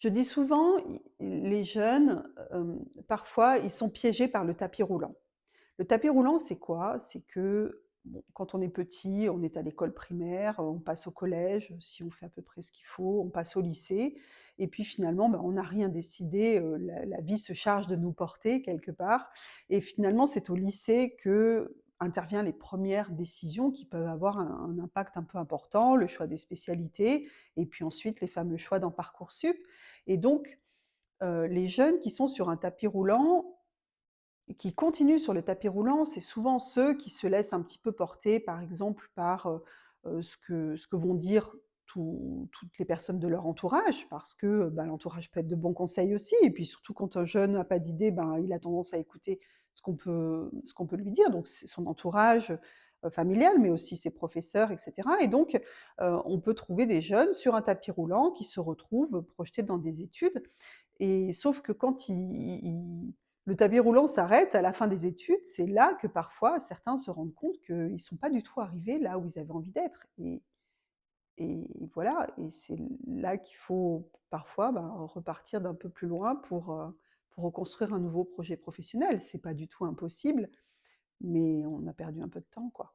Je dis souvent, les jeunes, parfois, ils sont piégés par le tapis roulant. Le tapis roulant, c'est quoi? C'est que, bon, quand on est petit, on est à l'école primaire, on passe au collège, si on fait à peu près ce qu'il faut, on passe au lycée et puis finalement, on n'a rien décidé, la vie se charge de nous porter quelque part et finalement, c'est au lycée que intervient les premières décisions qui peuvent avoir un impact un peu important, le choix des spécialités et puis ensuite les fameux choix dans Parcoursup et donc les jeunes qui sont sur un tapis roulant, qui continuent sur le tapis roulant, c'est souvent ceux qui se laissent un petit peu porter, par exemple, par, ce que vont dire toutes les personnes de leur entourage, parce que, l'entourage peut être de bons conseils aussi et puis surtout quand un jeune n'a pas d'idée, il a tendance à écouter ce qu'on peut lui dire, donc c'est son entourage, familial, mais aussi ses professeurs et cetera et donc on peut trouver des jeunes sur un tapis roulant qui se retrouvent projetés dans des études et sauf que quand le tapis roulant s'arrête à la fin des études, c'est là que parfois certains se rendent compte qu'ils ne sont pas du tout arrivés là où ils avaient envie d'être et voilà et c'est là qu'il faut parfois, repartir d'un peu plus loin pour reconstruire un nouveau projet professionnel. C'est pas du tout impossible, mais on a perdu un peu de temps, quoi.